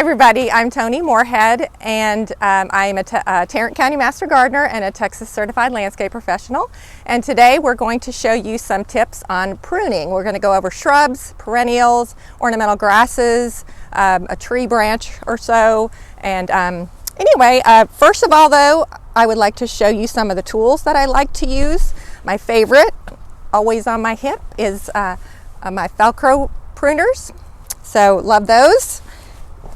everybody, I'm Toni Moorhead, and I am a Tarrant County Master Gardener and a Texas Certified Landscape Professional. And today we're going to show you some tips on pruning. We're going to go over shrubs, perennials, ornamental grasses, a tree branch or so. And anyway, first of all though, I would like to show you some of the tools that I like to use. My favorite, always on my hip, is my Velcro pruners. So love those.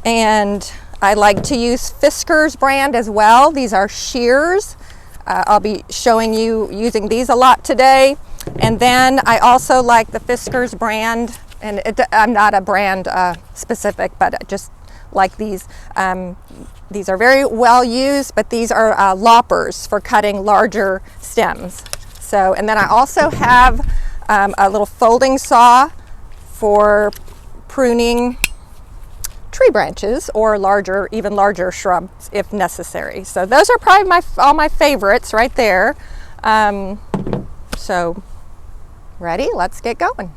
And I like to use Fisker's brand as well. These are shears. I'll be showing you using these a lot today. And then I also like the Fisker's brand, and I'm not a brand specific, but I just like these. These are very well used, but these are loppers for cutting larger stems. So, and then I also have a little folding saw for pruning tree branches or larger, even larger shrubs if necessary. So those are probably all my favorites right there. So ready? Let's get going.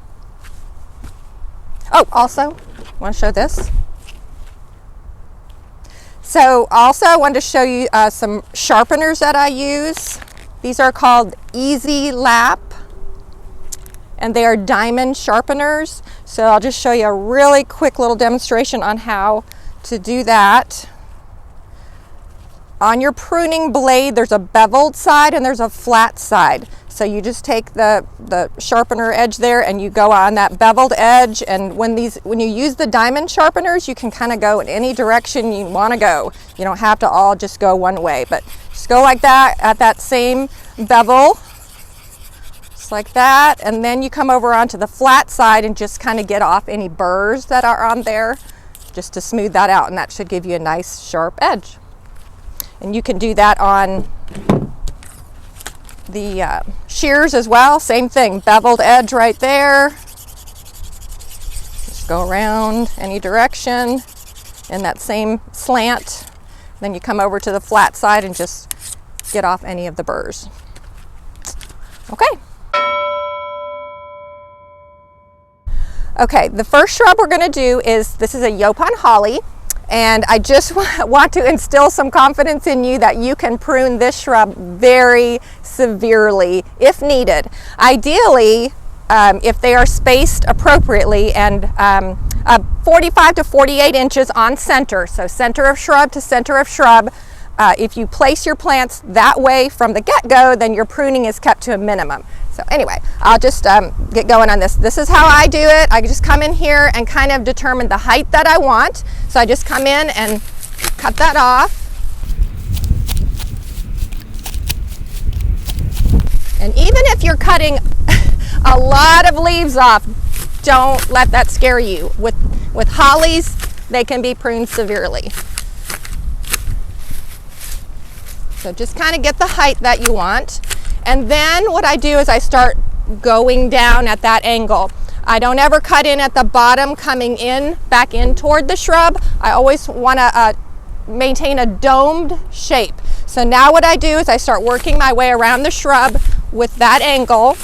Oh, also want to show this. So also I wanted to show you some sharpeners that I use. These are called Easy Lap, and they are diamond sharpeners. So I'll just show you a really quick little demonstration on how to do that. On your pruning blade, there's a beveled side and there's a flat side. So you just take the sharpener edge there and you go on that beveled edge. And when you use the diamond sharpeners, you can kind of go in any direction you want to go. You don't have to all just go one way, but just go like that at that same bevel. Like that, and then you come over onto the flat side and just kind of get off any burrs that are on there just to smooth that out, and that should give you a nice sharp edge. And you can do that on the shears as well. Same thing, beveled edge right there. Just go around any direction in that same slant. Then you come over to the flat side and just get off any of the burrs. Okay. Okay, the first shrub we're going to do is, this is a Yaupon holly, and I just want to instill some confidence in you that you can prune this shrub very severely if needed. Ideally, if they are spaced appropriately and 45 to 48 inches on center, so center of shrub to center of shrub. If you place your plants that way from the get-go, then your pruning is kept to a minimum. So anyway, I'll just get going on this. This is how I do it. I just come in here and kind of determine the height that I want. So I just come in and cut that off. And even if you're cutting a lot of leaves off, don't let that scare you. With hollies, they can be pruned severely. So just kind of get the height that you want. And then what I do is I start going down at that angle. I don't ever cut in at the bottom coming in, back in toward the shrub. I always want to maintain a domed shape. So now what I do is I start working my way around the shrub with that angle.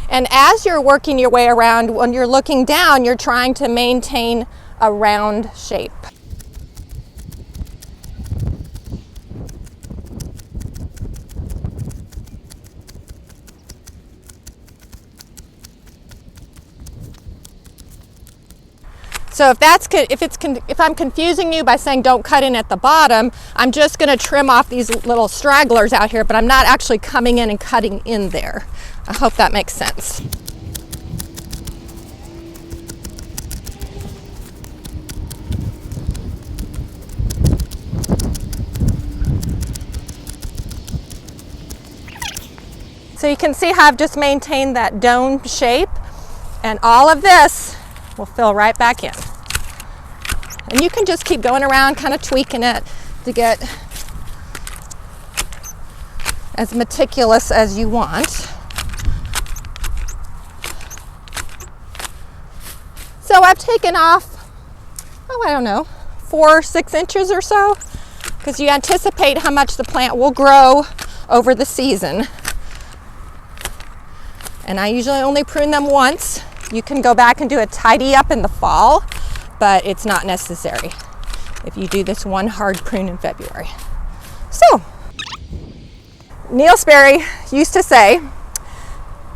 And as you're working your way around, when you're looking down, you're trying to maintain a round shape. So if I'm confusing you by saying don't cut in at the bottom, I'm just going to trim off these little stragglers out here, but I'm not actually coming in and cutting in there. I hope that makes sense. So you can see how I've just maintained that dome shape, and all of this will fill right back in. And you can just keep going around kind of tweaking it to get as meticulous as you want. So I've taken off, I don't know, 4 or 6 inches or so, because you anticipate how much the plant will grow over the season. And I usually only prune them once. You can go back and do a tidy up in the fall, but it's not necessary if you do this one hard prune in February. So, Neil Sperry used to say,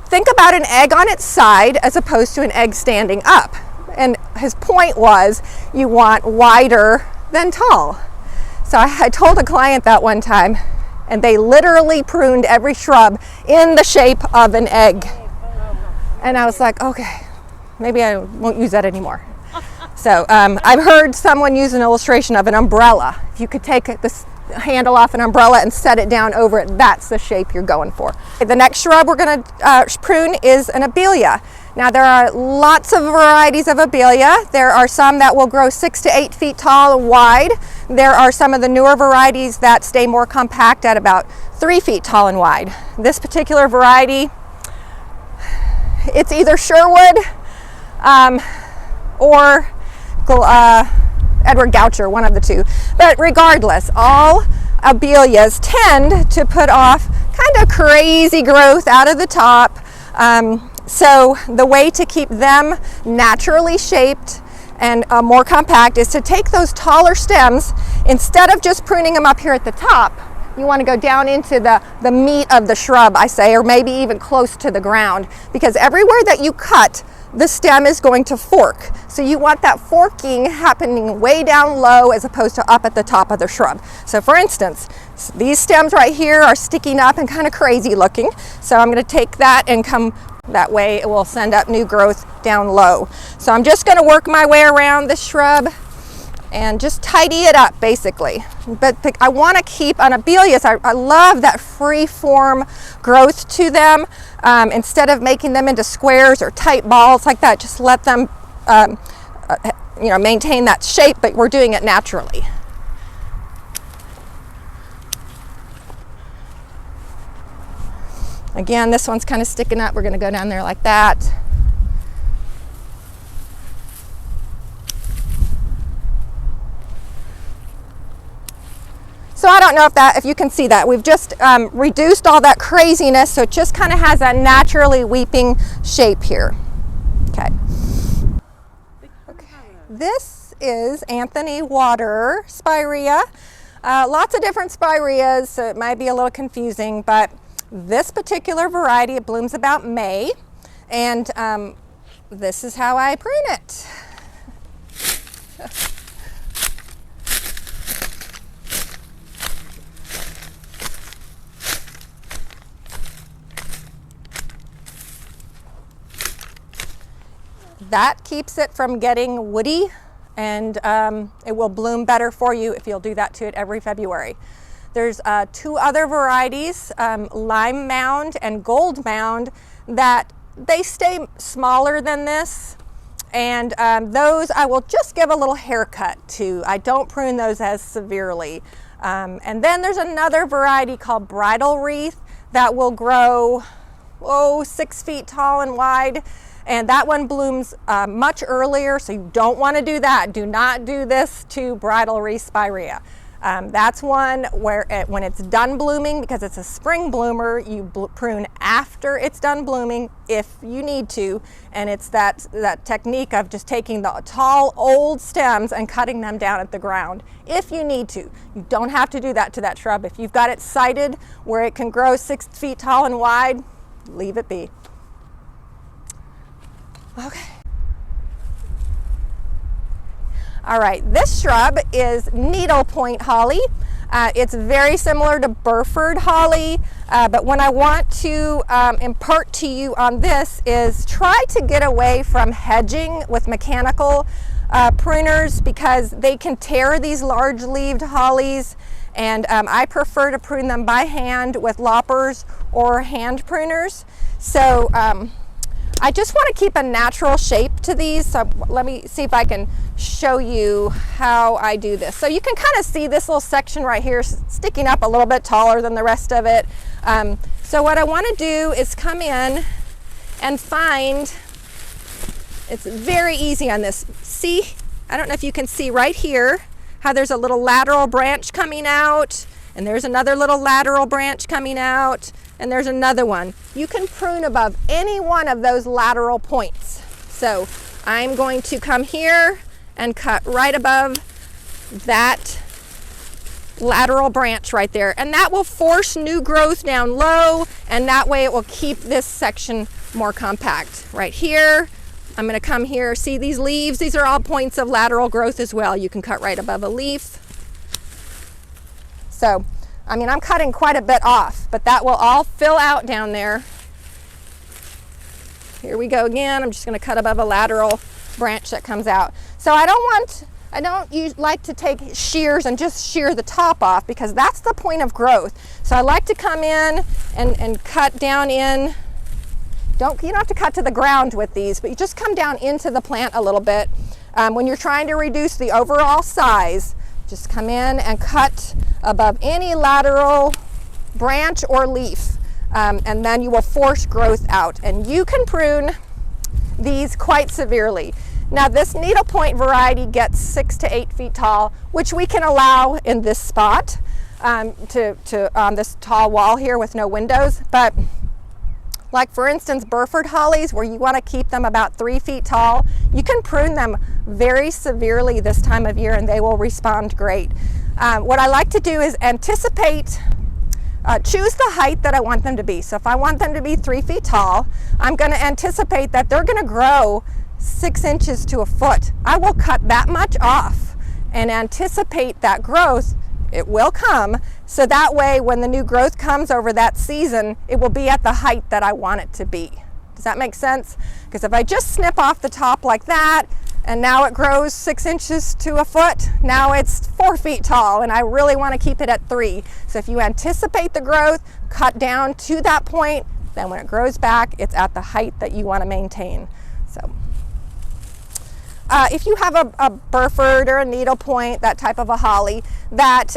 think about an egg on its side as opposed to an egg standing up. And his point was, you want wider than tall. So I told a client that one time, and they literally pruned every shrub in the shape of an egg. And I was like, okay, maybe I won't use that anymore. So I've heard someone use an illustration of an umbrella. If you could take this handle off an umbrella and set it down over it, that's the shape you're going for. The next shrub we're going to prune is an abelia. Now there are lots of varieties of abelia. There are some that will grow 6 to 8 feet tall and wide. There are some of the newer varieties that stay more compact at about 3 feet tall and wide. This particular variety, it's either Sherwood or Edward Goucher, one of the two. But regardless, all abelias tend to put off kind of crazy growth out of the top. So the way to keep them naturally shaped and more compact is to take those taller stems, instead of just pruning them up here at the top, you want to go down into the meat of the shrub, I say, or maybe even close to the ground, because everywhere that you cut, the stem is going to fork. So you want that forking happening way down low as opposed to up at the top of the shrub. So for instance, these stems right here are sticking up and kind of crazy looking. So I'm going to take that and come that way. It will send up new growth down low. So I'm just going to work my way around the shrub and just tidy it up basically. But I want to keep on abelias, I love that free form growth to them. Instead of making them into squares or tight balls like that, just let them maintain that shape, but we're doing it naturally. Again, this one's kind of sticking up. We're going to go down there like that. So I don't know if you can see that. We've just reduced all that craziness, so it just kind of has that naturally weeping shape here. Okay. This is Anthony Water Spirea. Lots of different spireas, so it might be a little confusing, but this particular variety, it blooms about May, and this is how I prune it. That keeps it from getting woody, and it will bloom better for you if you'll do that to it every February. There's 2 other varieties, Lime Mound and Gold Mound, that they stay smaller than this, and those I will just give a little haircut to. I don't prune those as severely. And then there's another variety called Bridal Wreath that will grow 6 feet tall and wide. And that one blooms much earlier, so you don't want to do that. Do not do this to Bridal Wreath Spirea. That's one where when it's done blooming, because it's a spring bloomer, you prune after it's done blooming if you need to. And it's that technique of just taking the tall, old stems and cutting them down at the ground if you need to. You don't have to do that to that shrub. If you've got it sited where it can grow 6 feet tall and wide, leave it be. Okay. All right, this shrub is needlepoint holly. It's very similar to Burford holly, but what I want to impart to you on this is try to get away from hedging with mechanical pruners, because they can tear these large-leaved hollies, and I prefer to prune them by hand with loppers or hand pruners. So I just want to keep a natural shape to these, so let me see if I can show you how I do this. So you can kind of see this little section right here sticking up a little bit taller than the rest of it. So what I want to do is come in and find, it's very easy on this. See, I don't know if you can see right here how there's a little lateral branch coming out, And there's another little lateral branch coming out, and there's another one. You can prune above any one of those lateral points. So I'm going to come here and cut right above that lateral branch right there, and that will force new growth down low, and that way it will keep this section more compact. Right here, I'm going to come here. See these leaves? These are all points of lateral growth as well. You can cut right above a leaf. So, I mean, I'm cutting quite a bit off, but that will all fill out down there. Here we go again. I'm just going to cut above a lateral branch that comes out. So I don't like to take shears and just shear the top off, because that's the point of growth. So I like to come in and cut down in. You don't have to cut to the ground with these, but you just come down into the plant a little bit. When you're trying to reduce the overall size, just come in and cut above any lateral branch or leaf, and then you will force growth out. And you can prune these quite severely. Now this needlepoint variety gets 6 to 8 feet tall, which we can allow in this spot, on this tall wall here with no windows. But like for instance, Burford hollies, where you want to keep them about 3 feet tall, you can prune them very severely this time of year and they will respond great. What I like to do is anticipate, choose the height that I want them to be. So if I want them to be 3 feet tall, I'm going to anticipate that they're going to grow 6 inches to a foot. I will cut that much off and anticipate that growth. It will come, so that way when the new growth comes over that season, it will be at the height that I want it to be. Does that make sense? Because if I just snip off the top like that, and now it grows 6 inches to a foot, now it's 4 feet tall, and I really want to keep it at 3. So if you anticipate the growth, cut down to that point, then when it grows back, it's at the height that you want to maintain. So if you have a Burford or a needlepoint, that type of a holly, that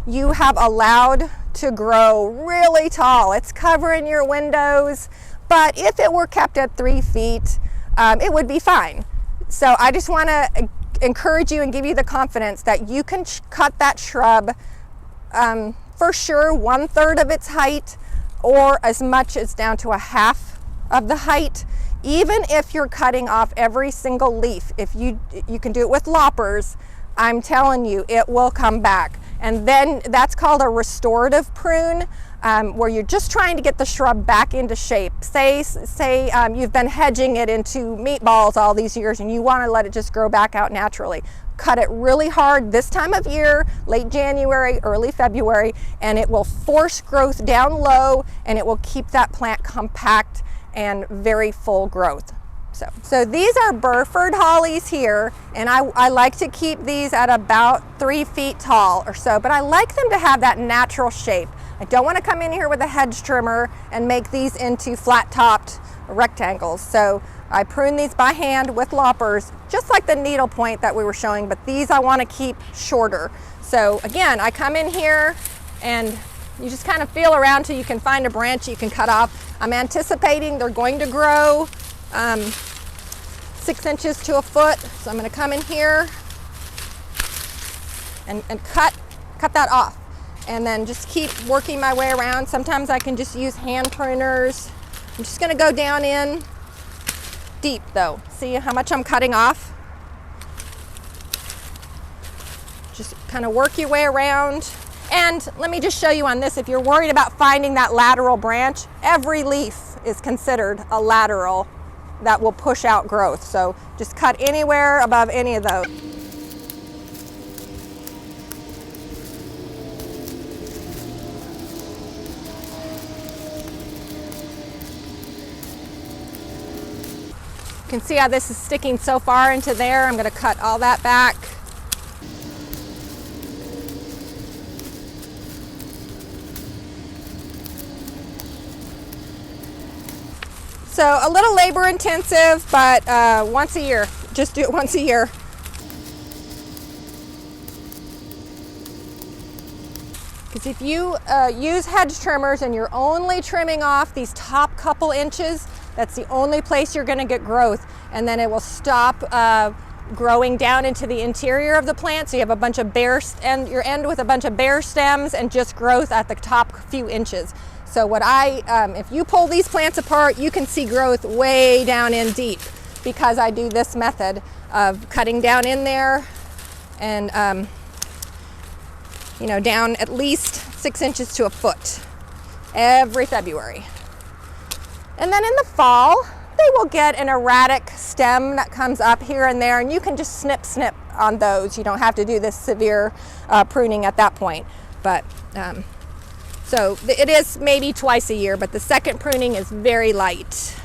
you have allowed to grow really tall, it's covering your windows, but if it were kept at 3 feet, it would be fine. So I just want to encourage you and give you the confidence that you can cut that shrub for sure 1/3 of its height, or as much as down to a half of the height. Even if you're cutting off every single leaf, if you can do it with loppers, I'm telling you, it will come back. And then that's called a restorative prune, where you're just trying to get the shrub back into shape. Say you've been hedging it into meatballs all these years and you want to let it just grow back out naturally. Cut it really hard this time of year, late January, early February, and it will force growth down low, and it will keep that plant compact and very full growth. So these are Burford hollies here, and I like to keep these at about 3 feet tall or so, but I like them to have that natural shape. I don't want to come in here with a hedge trimmer and make these into flat-topped rectangles. So I prune these by hand with loppers, just like the needlepoint that we were showing, but these I want to keep shorter. So again, I come in here and you just kind of feel around till you can find a branch you can cut off. I'm anticipating they're going to grow 6 inches to a foot. So I'm going to come in here and cut that off, and then just keep working my way around. Sometimes I can just use hand pruners. I'm just going to go down in deep though. See how much I'm cutting off? Just kind of work your way around. And let me just show you on this, if you're worried about finding that lateral branch, every leaf is considered a lateral that will push out growth. So just cut anywhere above any of those. You can see how this is sticking so far into there. I'm going to cut all that back. So a little labor intensive, but once a year. Just do it once a year. Because if you use hedge trimmers and you're only trimming off these top couple inches, that's the only place you're going to get growth, and then it will stop growing down into the interior of the plant. So you have a bunch of bare, and you end with a bunch of bare stems and just growth at the top few inches. So what if you pull these plants apart, you can see growth way down in deep, because I do this method of cutting down in there and you know, down at least 6 inches to a foot every February. And then in the fall, they will get an erratic stem that comes up here and there, and you can just snip on those. You don't have to do this severe pruning at that point. But so it is maybe twice a year, but the second pruning is very light.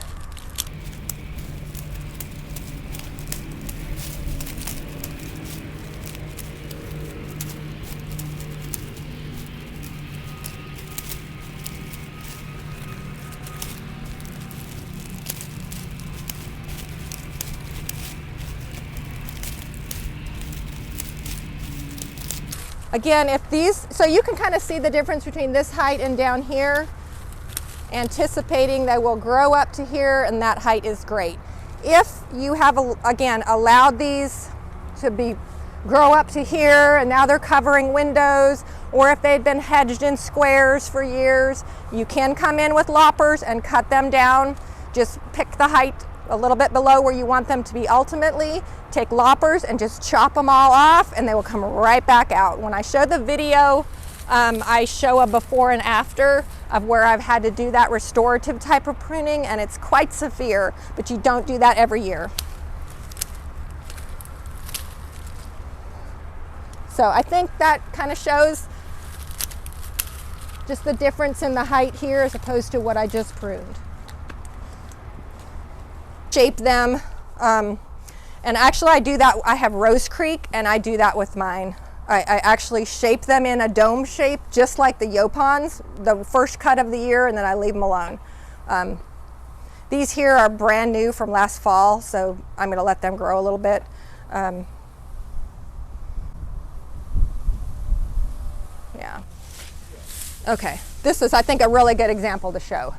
Again, so you can kind of see the difference between this height and down here, anticipating they will grow up to here, and that height is great. If you have, again, allowed these to grow up to here and now they're covering windows, or if they've been hedged in squares for years, you can come in with loppers and cut them down. Just pick the height a little bit below where you want them to be ultimately, take loppers and just chop them all off, and they will come right back out. When I show the video, I show a before and after of where I've had to do that restorative type of pruning, and it's quite severe, but you don't do that every year. So I think that kind of shows just the difference in the height here as opposed to what I just pruned. Shape them, and actually I do that. I have Rose Creek, and I do that with mine. I actually shape them in a dome shape, just like the Yopons, the first cut of the year, and then I leave them alone. These here are brand new from last fall, so I'm going to let them grow a little bit. Yeah. Okay, this is, I think, a really good example to show.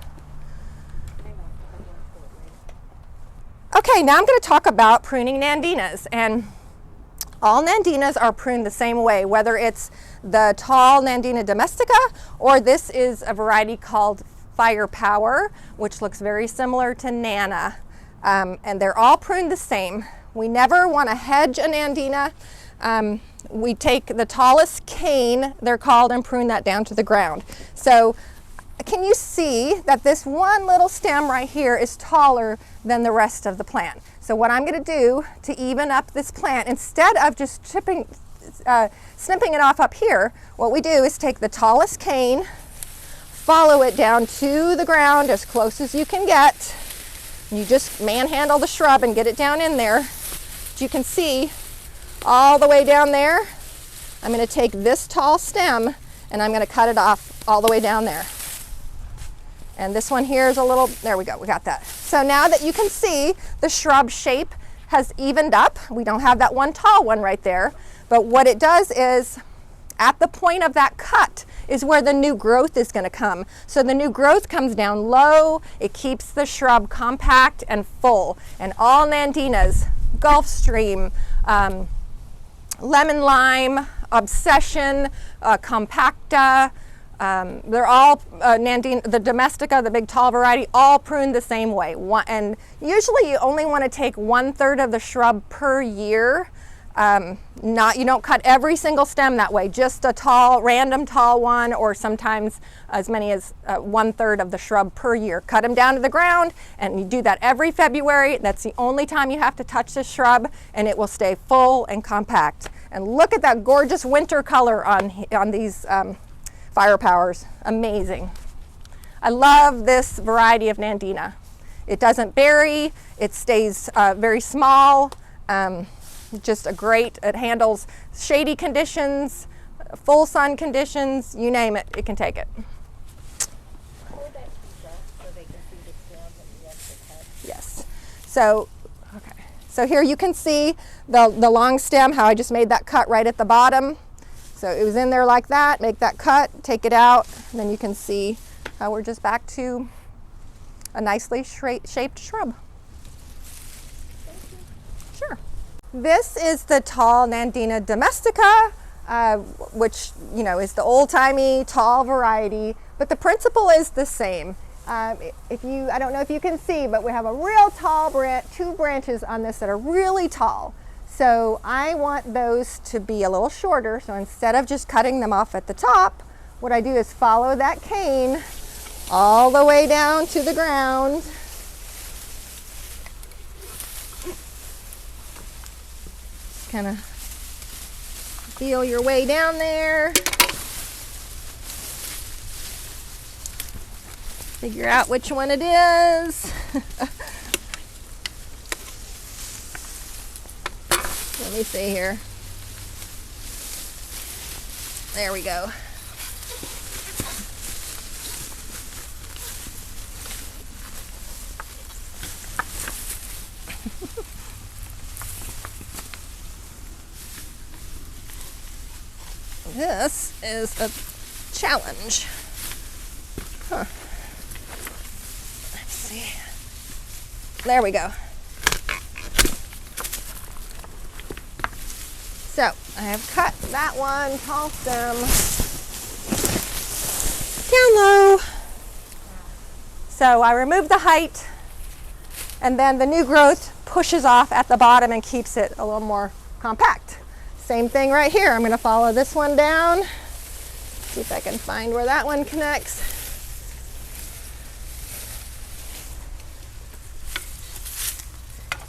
Okay, now I'm going to talk about pruning Nandinas, and all Nandinas are pruned the same way, whether it's the tall Nandina domestica or this is a variety called Firepower, which looks very similar to Nana, and they're all pruned the same. We never want to hedge a Nandina. We take the tallest cane, they're called, and prune that down to the ground. So can you see that this one little stem right here is taller than the rest of the plant? So what I'm going to do to even up this plant, instead of just snipping it off up here, what we do is take the tallest cane, follow it down to the ground as close as you can get. You just manhandle the shrub and get it down in there. But you can see all the way down there. I'm going to take this tall stem and I'm going to cut it off all the way down there. And this one here is a little, there we go, we got that. So now that you can see the shrub shape has evened up, we don't have that one tall one right there, but what it does is at the point of that cut is where the new growth is going to come. So the new growth comes down low, it keeps the shrub compact and full. And all Nandinas, Gulfstream, Lemon Lime, Obsession, Compacta, they're all Nandina, the Domestica, the big tall variety, all pruned the same way. And usually you only want to take 1/3 of the shrub per year. You don't cut every single stem that way, just a tall, random tall one, or sometimes as many as 1/3 of the shrub per year. Cut them down to the ground, and you do that every February. That's the only time you have to touch the shrub, and it will stay full and compact. And look at that gorgeous winter color on these Firepowers. Amazing. I love this variety of Nandina. It doesn't berry, it stays very small. Just a great, it handles shady conditions, full sun conditions, you name it, it can take it. Hold that piece up so they can see the stem and the extra cut. Yes. So, okay. So here you can see the long stem, how I just made that cut right at the bottom. So it was in there like that, make that cut, take it out, and then you can see how we're just back to a nicely shaped shrub. Thank you. Sure. This is the tall Nandina domestica, which is the old-timey tall variety, but the principle is the same. I don't know if you can see, but we have a real tall branch, 2 branches on this that are really tall. So I want those to be a little shorter. So instead of just cutting them off at the top, what I do is follow that cane all the way down to the ground. Kind of feel your way down there. Figure out which one it is. Let me see here. There we go. This is a challenge. Huh. Let's see. There we go. So I have cut that one tall stem down low. So I remove the height, and then the new growth pushes off at the bottom and keeps it a little more compact. Same thing right here. I'm going to follow this one down. See if I can find where that one connects.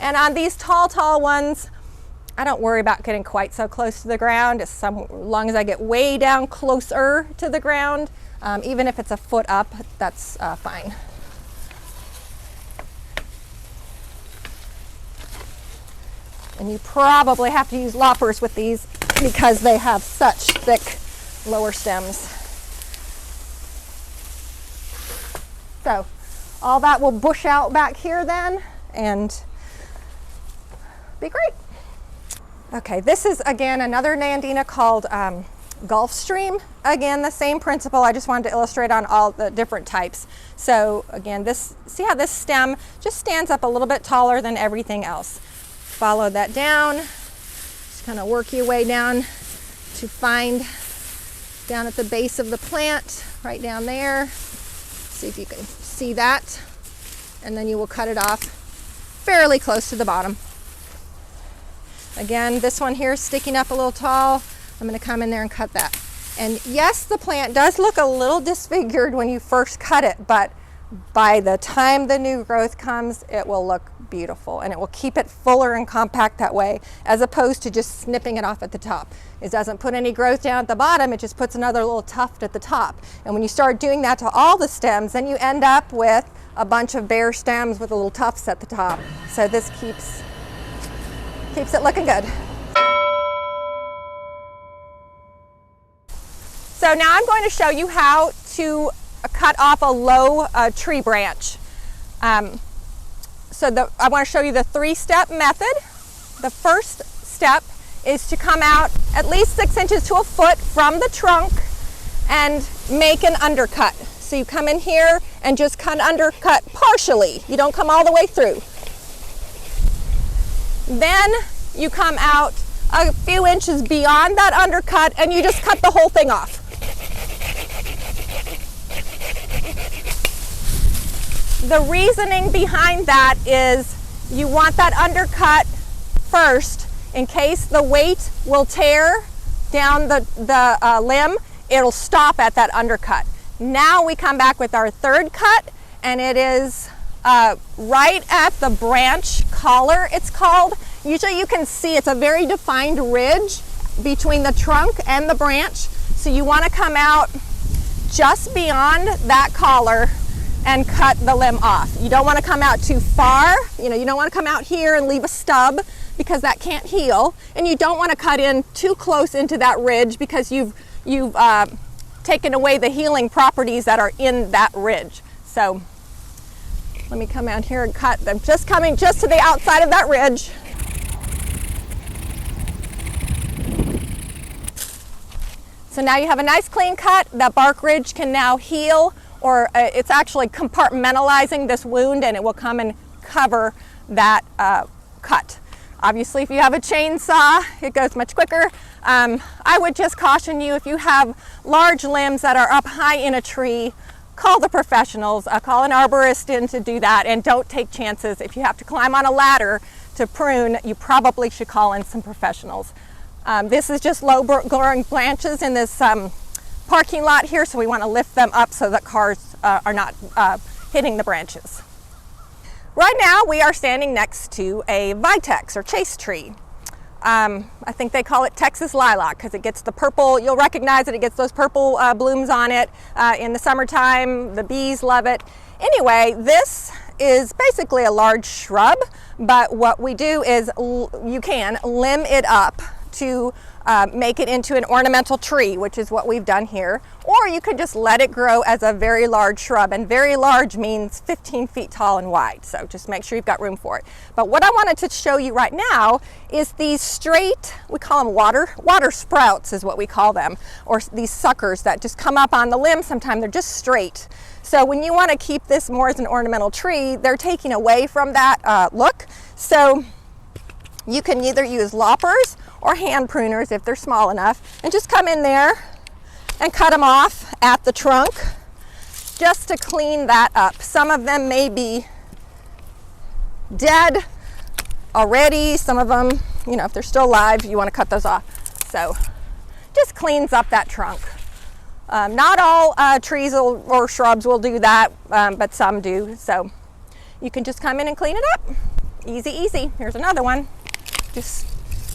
And on these tall ones, I don't worry about getting quite so close to the ground. As long as I get way down closer to the ground, even if it's a foot up, that's fine. And you probably have to use loppers with these because they have such thick lower stems. So all that will bush out back here then and be great. Okay, this is again another Nandina called Gulf Stream. Again, the same principle. I just wanted to illustrate on all the different types. So again, see how this stem just stands up a little bit taller than everything else. Follow that down. Just kind of work your way down to find down at the base of the plant, right down there. See if you can see that. And then you will cut it off fairly close to the bottom. Again, this one here is sticking up a little tall. I'm going to come in there and cut that. And yes, the plant does look a little disfigured when you first cut it, but by the time the new growth comes, it will look beautiful, and it will keep it fuller and compact that way, as opposed to just snipping it off at the top. It doesn't put any growth down at the bottom, it just puts another little tuft at the top. And when you start doing that to all the stems, then you end up with a bunch of bare stems with little tufts at the top. So this keeps it looking good. So now I'm going to show you how to cut off a low tree branch. I want to show you the 3-step method. The first step is to come out at least 6 inches to a foot from the trunk and make an undercut. So you come in here and just undercut partially. You don't come all the way through. Then you come out a few inches beyond that undercut and you just cut the whole thing off. The reasoning behind that is you want that undercut first in case the weight will tear down the limb. It'll stop at that undercut. Now we come back with our third cut, and it is right at the branch collar, it's called. Usually you can see it's a very defined ridge between the trunk and the branch. So you want to come out just beyond that collar and cut the limb off. You don't want to come out too far. You don't want to come out here and leave a stub because that can't heal. And you don't want to cut in too close into that ridge because you've taken away the healing properties that are in that ridge. So let me come out here and cut. I'm just coming just to the outside of that ridge. So now you have a nice clean cut. That bark ridge can now heal, or it's actually compartmentalizing this wound, and it will come and cover that cut. Obviously, if you have a chainsaw, it goes much quicker. I would just caution you, if you have large limbs that are up high in a tree, call the professionals, call an arborist in to do that, and don't take chances. If you have to climb on a ladder to prune, you probably should call in some professionals. This is just low growing branches in this parking lot here, so we want to lift them up so that cars are not hitting the branches. Right now we are standing next to a vitex or chase tree. I think they call it Texas lilac because it gets the purple, you'll recognize it, it gets those purple blooms on it in the summertime. The bees love it. Anyway, this is basically a large shrub, but what we do is you can limb it up to make it into an ornamental tree, which is what we've done here, or you could just let it grow as a very large shrub, and very large means 15 feet tall and wide, so just make sure you've got room for it. But what I wanted to show you right now is these straight, we call them water sprouts is what we call them, or these suckers that just come up on the limb. Sometimes they're just straight. So when you want to keep this more as an ornamental tree, they're taking away from that look. So you can either use loppers or hand pruners if they're small enough, and just come in there and cut them off at the trunk just to clean that up. Some of them may be dead already. Some of them, you know, if they're still alive, you want to cut those off. So just cleans up that trunk. Not all trees or shrubs will do that, but some do. So you can just come in and clean it up. Easy, easy. Here's another one.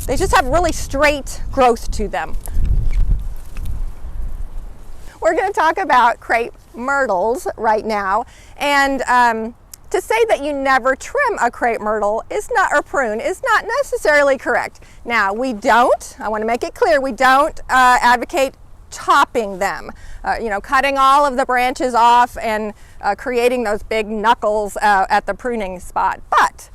They just have really straight growth to them. We're going to talk about crepe myrtles right now, and to say that you never trim a crepe myrtle is not, or prune, is not necessarily correct. Now, we don't, I want to make it clear, we don't advocate chopping them, you know, cutting all of the branches off and creating those big knuckles at the pruning spot. But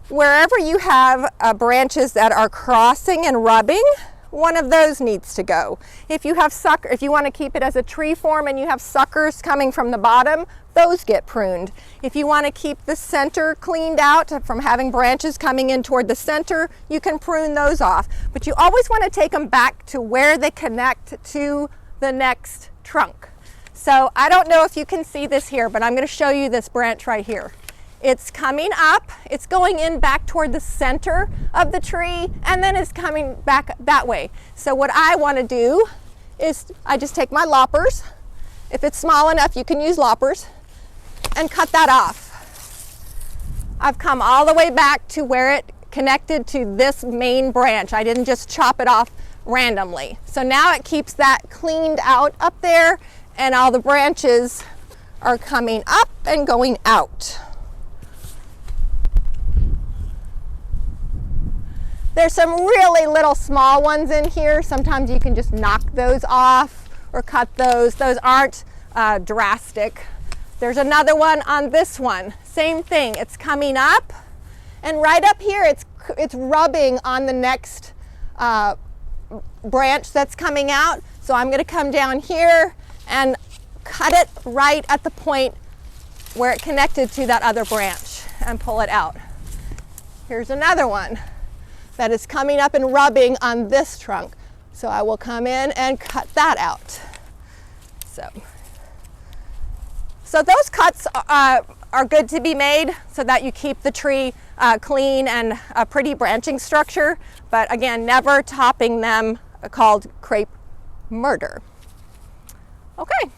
wherever you have branches that are crossing and rubbing, one of those needs to go. If you have if you want to keep it as a tree form and you have suckers coming from the bottom, those get pruned. If you want to keep the center cleaned out from having branches coming in toward the center, you can prune those off. But you always want to take them back to where they connect to the next trunk. So I don't know if you can see this here, but I'm going to show you this branch right here. It's coming up, it's going in back toward the center of the tree, and then it's coming back that way. So what I want to do is I just take my loppers. If it's small enough, you can use loppers, and cut that off. I've come all the way back to where it connected to this main branch. I didn't just chop it off randomly. So now it keeps that cleaned out up there, and all the branches are coming up and going out. There's some really little small ones in here. Sometimes you can just knock those off or cut those. Those aren't drastic. There's another one on this one. Same thing. It's coming up, and right up here it's rubbing on the next branch that's coming out. So I'm going to come down here and cut it right at the point where it connected to that other branch and pull it out. Here's another one that is coming up and rubbing on this trunk. So I will come in and cut that out. So those cuts are good to be made so that you keep the tree clean and a pretty branching structure, but again, never topping them, called crepe murder. Okay.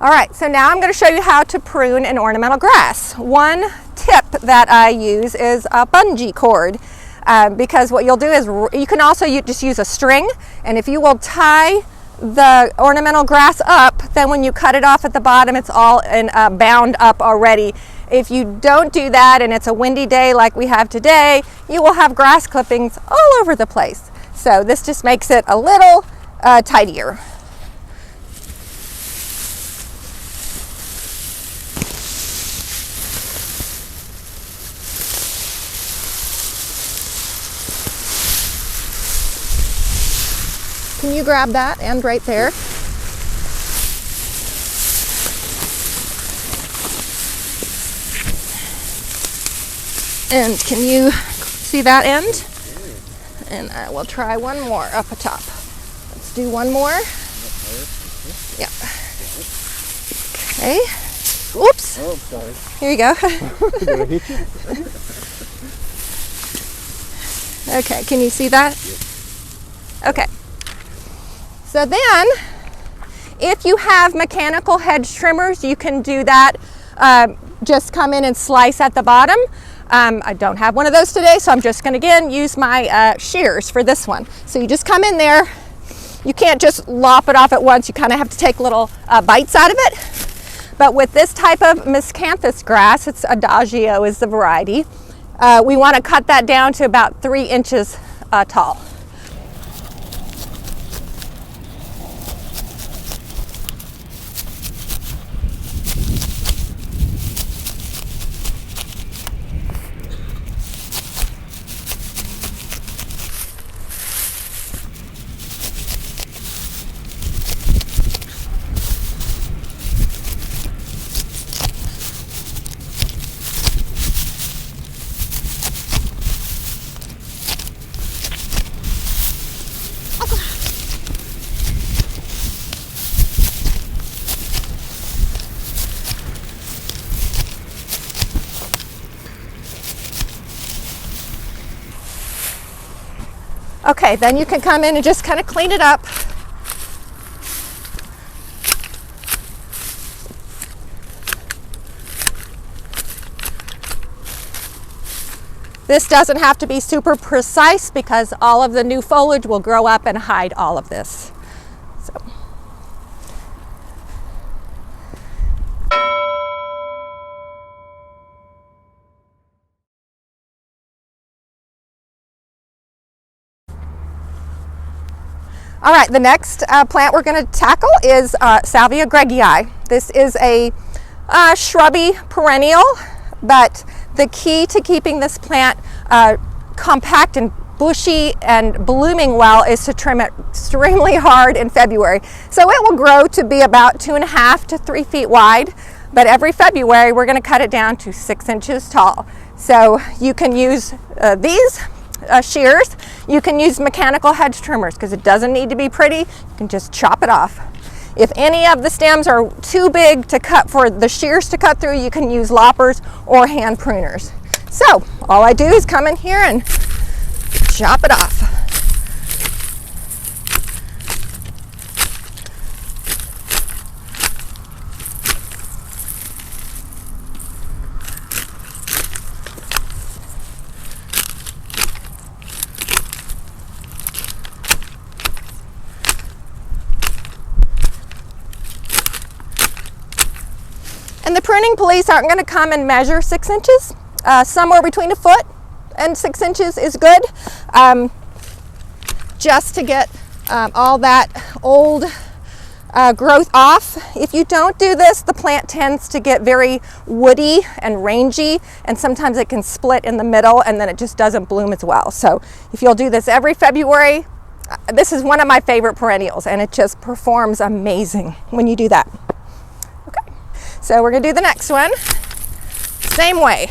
All right, so now I'm going to show you how to prune an ornamental grass. One tip that I use is a bungee cord, because what you'll do is you can also just use a string, and if you will tie the ornamental grass up, then when you cut it off at the bottom, it's all bound up already. If you don't do that and it's a windy day like we have today, you will have grass clippings all over the place. So this just makes it a little tidier. Can you grab that end right there? And can you see that end? And I will try one more up atop. Let's do one more. Yeah. Okay. Oops. Oh, sorry. Here you go. Did I hit you? Okay, can you see that? Okay. So then, if you have mechanical hedge trimmers, you can do that. Just come in and slice at the bottom. I don't have one of those today, so I'm just going to again use my shears for this one. So you just come in there. You can't just lop it off at once. You kind of have to take little bites out of it. But with this type of miscanthus grass, it's Adagio is the variety, we want to cut that down to about 3 inches tall. Okay, then you can come in and just kind of clean it up. This doesn't have to be super precise because all of the new foliage will grow up and hide all of this. So. All right, the next plant we're going to tackle is Salvia gregii. This is a shrubby perennial, but the key to keeping this plant compact and bushy and blooming well is to trim it extremely hard in February. So it will grow to be about 2.5 to 3 feet wide, but every February we're going to cut it down to 6 inches tall. So you can use these shears. You can use mechanical hedge trimmers because it doesn't need to be pretty. You can just chop it off. If any of the stems are too big to cut for the shears to cut through, you can use loppers or hand pruners. So all I do is come in here and chop it off. And the pruning police aren't going to come and measure 6 inches. Somewhere between a foot and 6 inches is good, just to get all that old growth off. If you don't do this, the plant tends to get very woody and rangy, and sometimes it can split in the middle and then it just doesn't bloom as well. So if you'll do this every February, this is one of my favorite perennials and it just performs amazing when you do that. So we're going to do the next one, same way.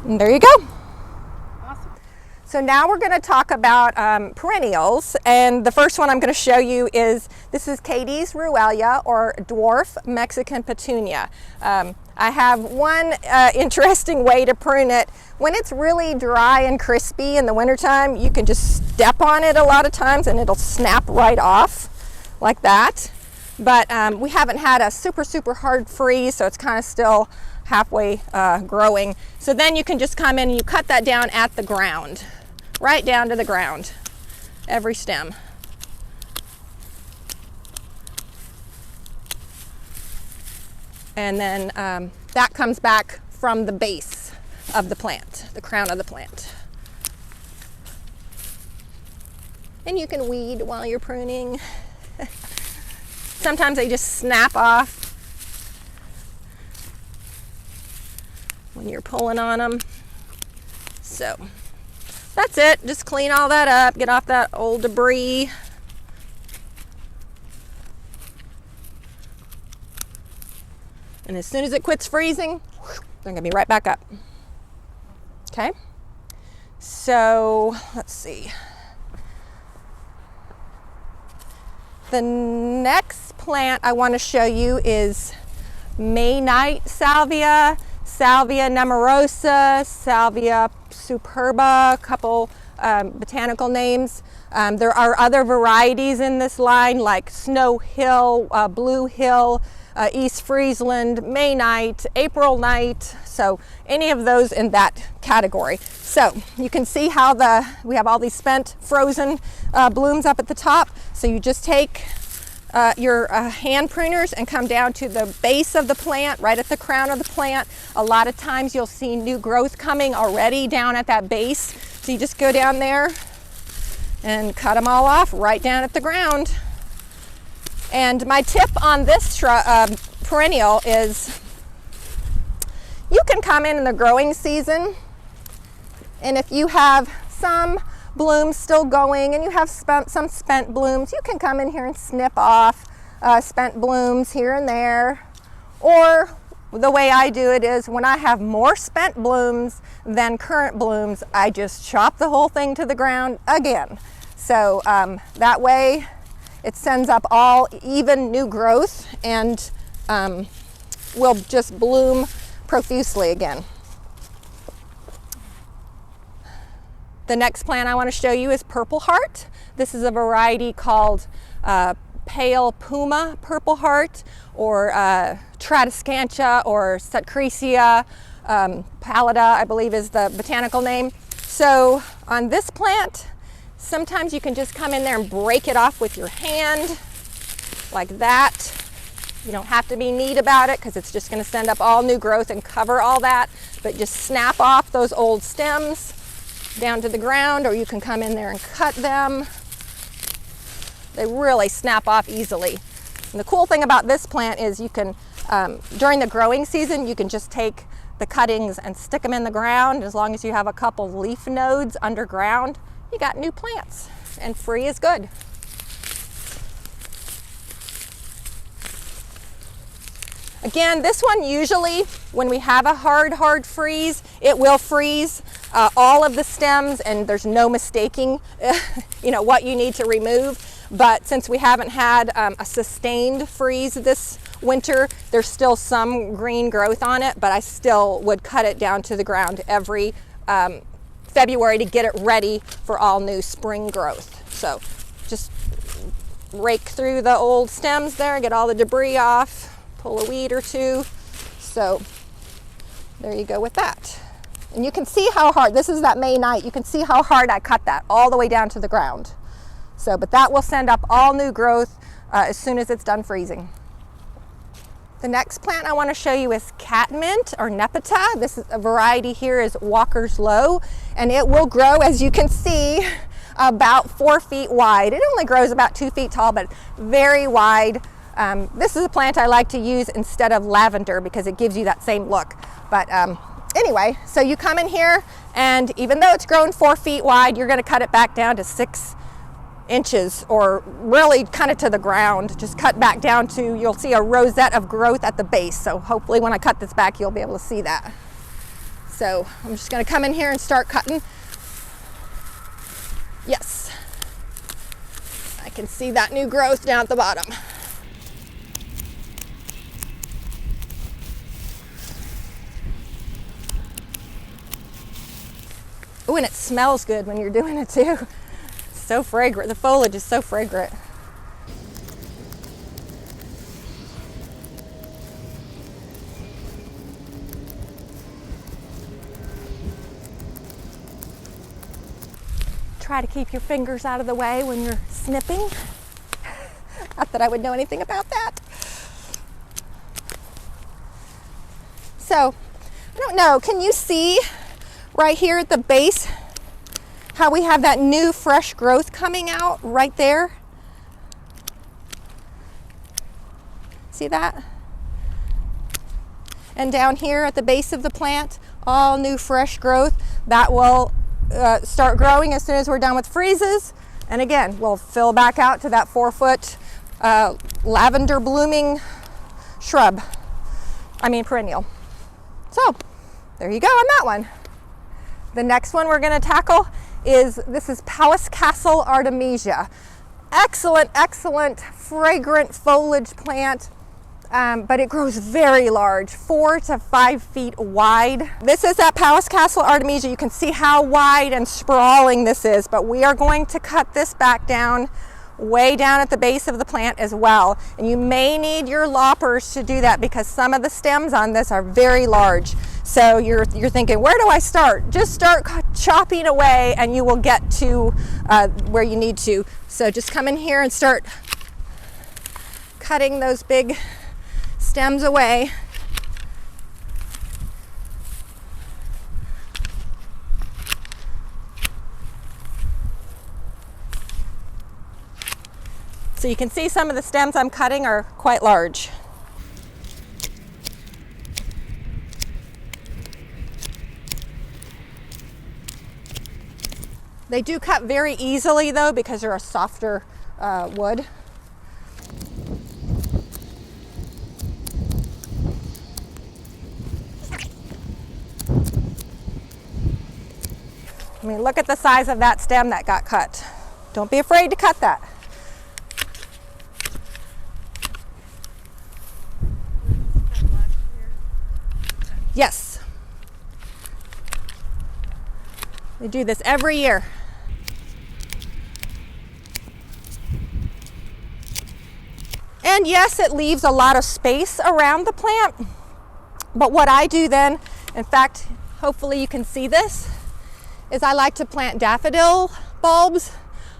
And there you go. Awesome. So now we're going to talk about perennials, and the first one I'm going to show you is, this is Katie's Ruellia, or dwarf Mexican petunia. I have one interesting way to prune it. When it's really dry and crispy in the wintertime, you can just step on it a lot of times and it'll snap right off like that. but we haven't had a super hard freeze, so it's kind of still halfway growing. So then you can just come in and you cut that down at the ground, right down to the ground, every stem. And then that comes back from the base of the plant, the crown of the plant. And you can weed while you're pruning. Sometimes they just snap off when you're pulling on them. So that's it. Just clean all that up, get off that old debris. And as soon as it quits freezing, they're gonna be right back up. Okay, so let's see. The next plant I want to show you is May night salvia, Salvia nemorosa, Salvia superba, a couple botanical names. There are other varieties in this line like Snow Hill, Blue Hill, East Friesland, May night, April night, so any of those in that category. So you can see how we have all these spent frozen blooms up at the top. So you just take your hand pruners and come down to the base of the plant, right at the crown of the plant. A lot of times you'll see new growth coming already down at that base. So you just go down there and cut them all off right down at the ground. And my tip on this perennial is you can come in the growing season, and if you have some blooms still going and you have some spent blooms, you can come in here and snip off spent blooms here and there. Or the way I do it is when I have more spent blooms than current blooms, I just chop the whole thing to the ground again. So that way it sends up all even new growth and will just bloom profusely again. The next plant I want to show you is Purple Heart. This is a variety called Pale Puma Purple Heart, or Tradescantia, or Sutcretia pallida, I believe is the botanical name. So on this plant, sometimes you can just come in there and break it off with your hand like that. You don't have to be neat about it because it's just going to send up all new growth and cover all that, but just snap off those old stems down to the ground, or you can come in there and cut them. They really snap off easily. And the cool thing about this plant is you can, during the growing season, you can just take the cuttings and stick them in the ground. As long as you have a couple leaf nodes underground, you got new plants, and free is good. Again, this one usually, when we have a hard freeze, it will freeze all of the stems, and there's no mistaking what you need to remove. But since we haven't had a sustained freeze this winter, there's still some green growth on it, but I still would cut it down to the ground every February to get it ready for all new spring growth. So just rake through the old stems there, get all the debris off, pull a weed or two. So there you go with that. And you can see how hard, this is that May night, you can see how hard I cut that all the way down to the ground. So, but that will send up all new growth as soon as it's done freezing. The next plant I want to show you is catmint, or nepeta. This is a variety here is Walker's Low, and it will grow, as you can see, about 4 feet wide. It only grows about 2 feet tall, but very wide. This is a plant I like to use instead of lavender because it gives you that same look. But anyway, so you come in here, and even though it's grown 4 feet wide, you're going to cut it back down to 6 inches, or really kind of to the ground. Just cut back down to, you'll see a rosette of growth at the base. So hopefully when I cut this back, you'll be able to see that. So I'm just going to come in here and start cutting. Yes, I can see that new growth down at the bottom. Oh, and it smells good when you're doing it too. So fragrant. The foliage is so fragrant. try to keep your fingers out of the way when you're snipping. Not that I would know anything about that. So, I don't know, can you see right here at the base how we have that new fresh growth coming out right there? See that? And down here at the base of the plant, all new fresh growth that will start growing as soon as we're done with freezes. And again, we'll fill back out to that 4-foot lavender blooming shrub. Perennial. So there you go on that one. The next one we're going to tackle is, this is Palace Castle Artemisia. Excellent, excellent, fragrant foliage plant. But it grows very large, 4 to 5 feet wide. This is that Palace Castle Artemisia. You can see how wide and sprawling this is, but we are going to cut this back down, way down at the base of the plant as well. And you may need your loppers to do that because some of the stems on this are very large. So you're thinking, where do I start? Just start chopping away and you will get to where you need to. So just come in here and start cutting those big stems away. So you can see some of the stems I'm cutting are quite large. They do cut very easily though because they're a softer wood. Look at the size of that stem that got cut. Don't be afraid to cut that. Yes. They do this every year. And yes, it leaves a lot of space around the plant. But what I do then, in fact, hopefully you can see this, is I like to plant daffodil bulbs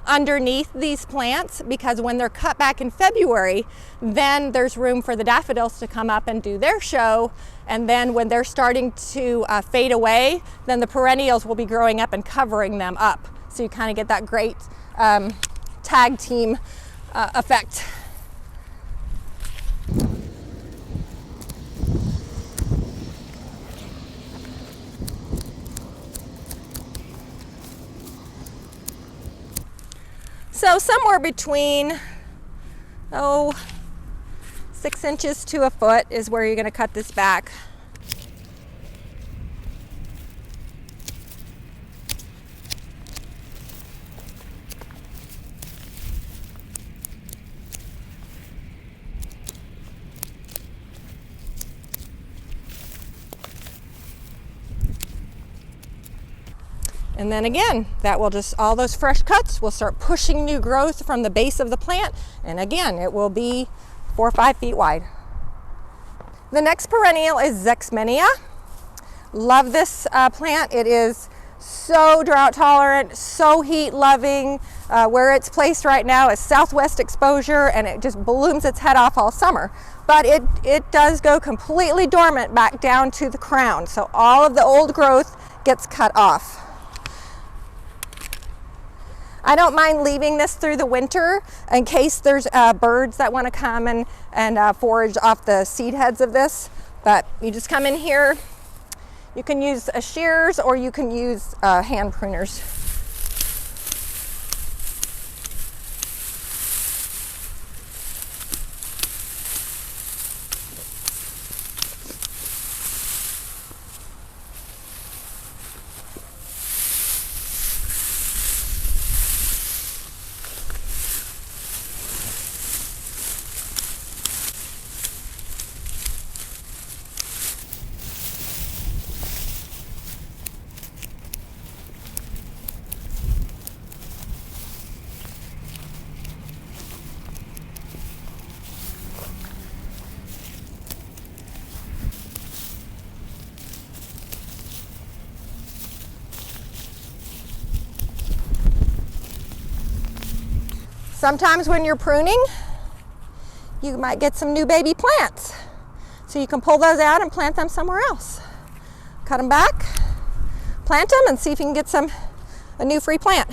underneath these plants because when they're cut back in February, then there's room for the daffodils to come up and do their show. And then when they're starting to fade away, then the perennials will be growing up and covering them up. So you kind of get that great tag team effect. So somewhere between, 6 inches to a foot is where you're going to cut this back. And then again, that will just, all those fresh cuts will start pushing new growth from the base of the plant. And again, it will be 4 or 5 feet wide. The next perennial is Zexmania. Love this plant. It is so drought tolerant, so heat loving. Where it's placed right now is southwest exposure and it just blooms its head off all summer. But it does go completely dormant back down to the crown. So all of the old growth gets cut off. I don't mind leaving this through the winter in case there's birds that want to come and forage off the seed heads of this. But you just come in here. You can use shears or you can use hand pruners. Sometimes when you're pruning, you might get some new baby plants. So you can pull those out and plant them somewhere else. Cut them back, plant them, and see if you can get a new free plant.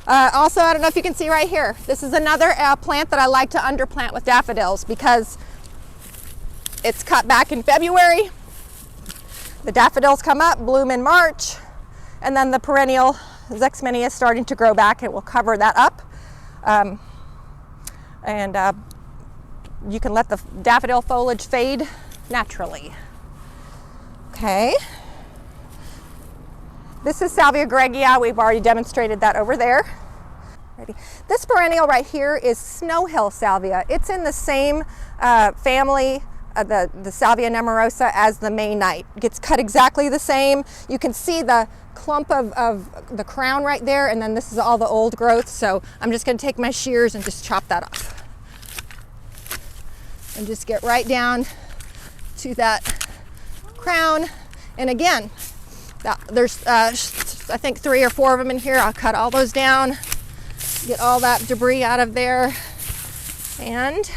Also, I don't know if you can see right here, this is another plant that I like to underplant with daffodils because it's cut back in February. The daffodils come up, bloom in March, and then the perennial Zexminia is starting to grow back. It will cover that up. You can let the daffodil foliage fade naturally. Okay. This is Salvia gregia. We've already demonstrated that over there. Ready. This perennial right here is Snow Hill Salvia. It's in the same family, the Salvia nemorosa, as the May Night. It gets cut exactly the same. You can see the clump of the crown right there, and then this is all the old growth. So I'm just going to take my shears and just chop that off. And just get right down to that crown. And again, there's I think 3 or 4 of them in here. I'll cut all those down, get all that debris out of there, and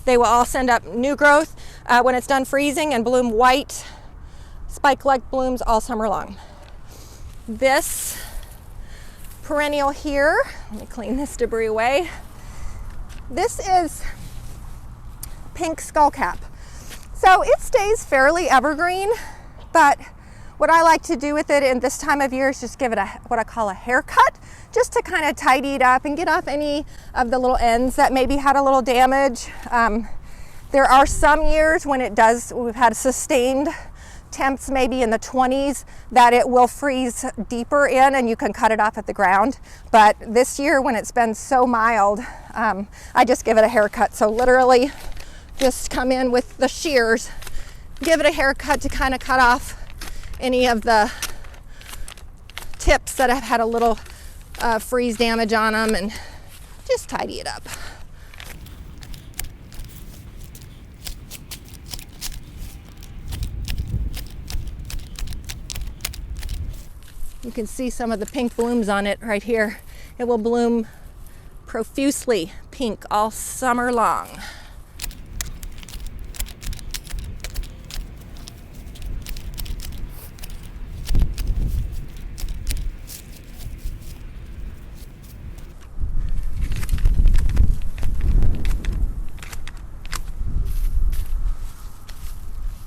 they will all send up new growth when it's done freezing and bloom white spike-like blooms all summer long. This perennial here, let me clean this debris away. This is pink skullcap. So it stays fairly evergreen, but what I like to do with it in this time of year is just give it what I call a haircut, just to kind of tidy it up and get off any of the little ends that maybe had a little damage. There are some years when we've had sustained temps maybe in the 20s that it will freeze deeper in and you can cut it off at the ground. But this year when it's been so mild, I just give it a haircut. So literally just come in with the shears, give it a haircut to kind of cut off any of the tips that have had a little freeze damage on them and just tidy it up. You can see some of the pink blooms on it right here. It will bloom profusely pink all summer long.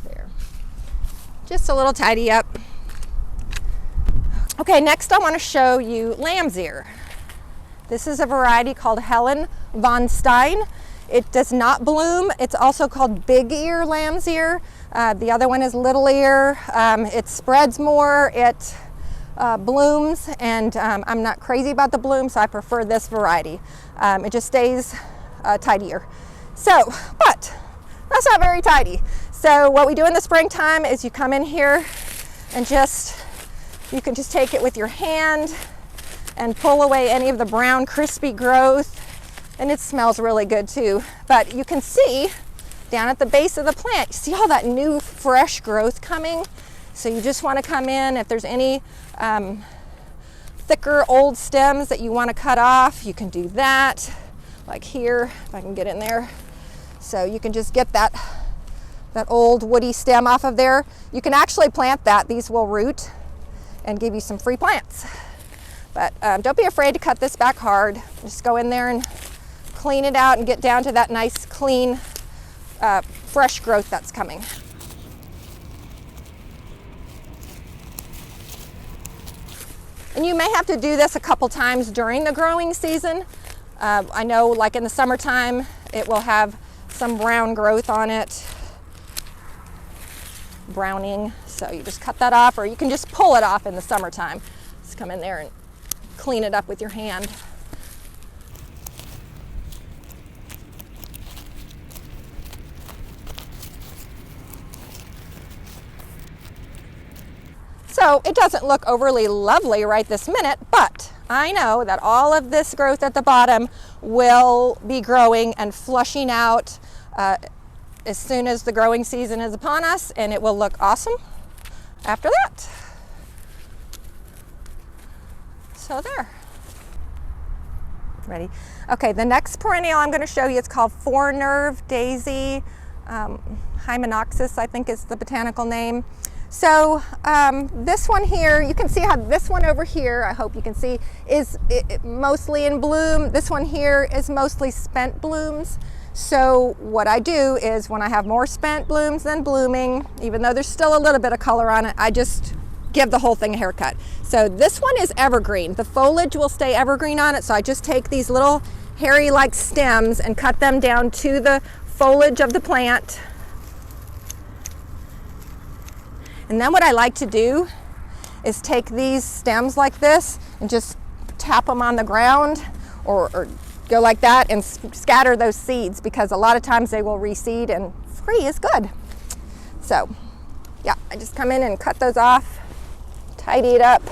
There. Just a little tidy up. Okay, next I want to show you lamb's ear. This is a variety called Helen von Stein. It does not bloom. It's also called big ear lamb's ear. The other one is little ear. It spreads more, it blooms, and I'm not crazy about the bloom, so I prefer this variety. It just stays tidier. So, but that's not very tidy. So what we do in the springtime is you come in here and you can just take it with your hand and pull away any of the brown crispy growth, and it smells really good too. But you can see down at the base of the plant, you see all that new fresh growth coming. So you just want to come in, if there's any thicker old stems that you want to cut off, you can do that, like here, if I can get in there. So you can just get that old woody stem off of there. You can actually plant that. These will root and give you some free plants. But don't be afraid to cut this back hard. Just go in there and clean it out and get down to that nice, clean, fresh growth that's coming. And you may have to do this a couple times during the growing season. I know, like in the summertime, it will have some brown growth on it, browning. So you just cut that off, or you can just pull it off in the summertime. Just come in there and clean it up with your hand. So it doesn't look overly lovely right this minute, but I know that all of this growth at the bottom will be growing and flushing out as soon as the growing season is upon us, and it will look awesome after that. So there. Ready? Okay, the next perennial I'm going to show you, it's called four-nerve daisy. Hymenopsis, I think is the botanical name. So this one here, you can see how this one over here, I hope you can see, is mostly in bloom. This one here is mostly spent blooms. So what I do is when I have more spent blooms than blooming, even though there's still a little bit of color on it, I just give the whole thing a haircut. So this one is evergreen. The foliage will stay evergreen on it, so I just take these little hairy like stems and cut them down to the foliage of the plant. And then what I like to do is take these stems like this and just tap them on the ground or go like that and scatter those seeds, because a lot of times they will reseed, and free is good. So yeah, I just come in and cut those off, tidy it up.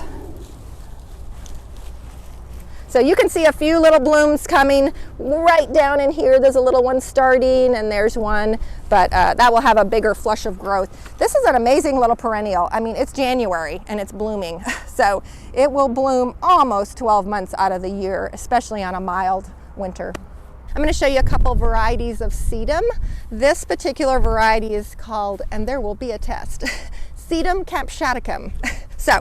So you can see a few little blooms coming right down in here. There's a little one starting, and there's one, but that will have a bigger flush of growth. This is an amazing little perennial. I mean, it's January and it's blooming. So it will bloom almost 12 months out of the year, especially on a mild winter. I'm going to show you a couple varieties of sedum. This particular variety is called, and there will be a test, Sedum kampschaticum. So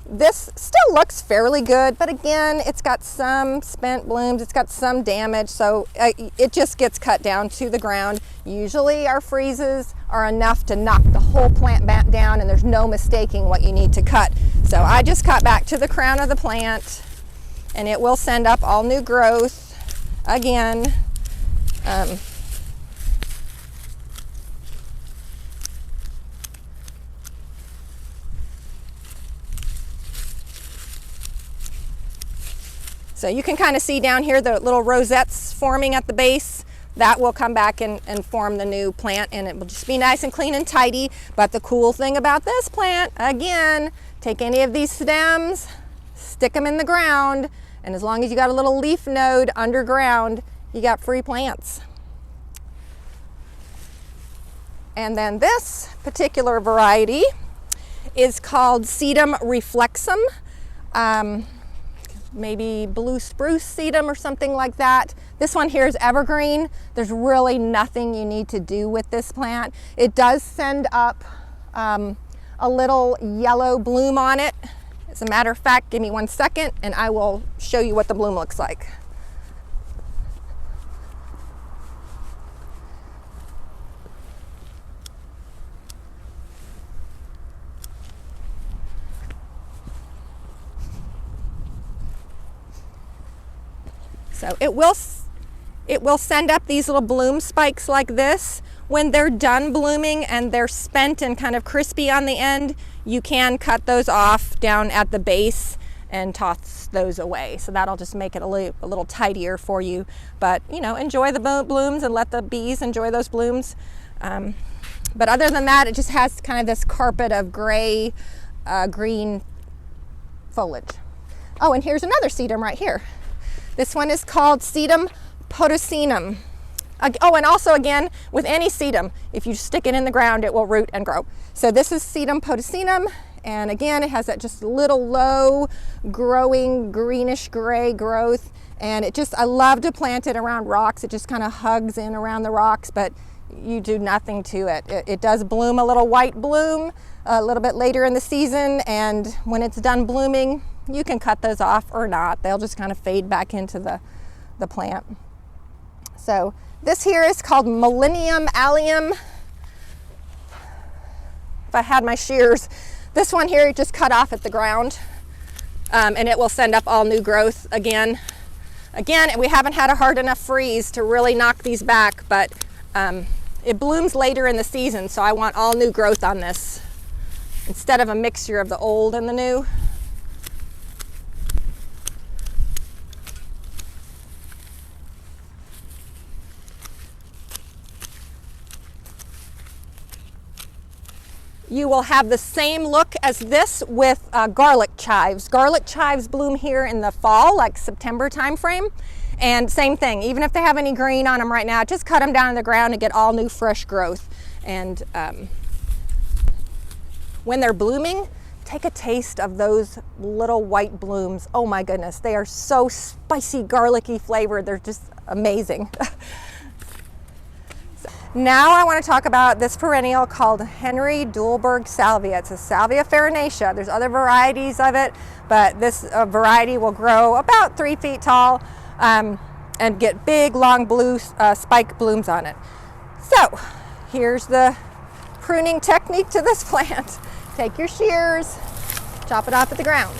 this still looks fairly good, but again, it's got some spent blooms, it's got some damage, so it just gets cut down to the ground. Usually our freezes are enough to knock the whole plant back down, and there's no mistaking what you need to cut. So I just cut back to the crown of the plant, and it will send up all new growth again. So you can kind of see down here the little rosettes forming at the base. That will come back and form the new plant, and it will just be nice and clean and tidy. But the cool thing about this plant, again, take any of these stems, stick them in the ground, and as long as you got a little leaf node underground, you got free plants. And then this particular variety is called Sedum reflexum. Maybe blue spruce sedum or something like that. This one here is evergreen. There's really nothing you need to do with this plant. It does send up a little yellow bloom on it. As a matter of fact, give me 1 second and I will show you what the bloom looks like. So it will send up these little bloom spikes like this. When they're done blooming and they're spent and kind of crispy on the end, you can cut those off down at the base and toss those away. So that'll just make it a little tidier for you. But you know, enjoy the blooms and let the bees enjoy those blooms. But other than that, it just has kind of this carpet of gray, green foliage. Oh, and here's another sedum right here. This one is called Sedum potassium. Oh, and also again, with any sedum, if you stick it in the ground, it will root and grow. So this is Sedum potassium, and again, it has that just little low growing greenish gray growth, and I love to plant it around rocks. It just kind of hugs in around the rocks, but you do nothing to it. It does bloom a little white bloom a little bit later in the season, and when it's done blooming, you can cut those off or not. They'll just kind of fade back into the plant. So this here is called Millennium allium. If I had my shears, this one here, you just cut off at the ground, and it will send up all new growth again. Again, we haven't had a hard enough freeze to really knock these back, but it blooms later in the season, so I want all new growth on this instead of a mixture of the old and the new. You will have the same look as this with garlic chives. Garlic chives bloom here in the fall, like September timeframe. And same thing, even if they have any green on them right now, just cut them down in the ground and get all new fresh growth. And when they're blooming, take a taste of those little white blooms. Oh my goodness, they are so spicy, garlicky flavored. They're just amazing. Now I want to talk about this perennial called Henry Dulberg Salvia. It's a Salvia farinaceae. There's other varieties of it, but this variety will grow about 3 feet tall and get big, long blue spike blooms on it. So here's the pruning technique to this plant. Take your shears, chop it off at the ground.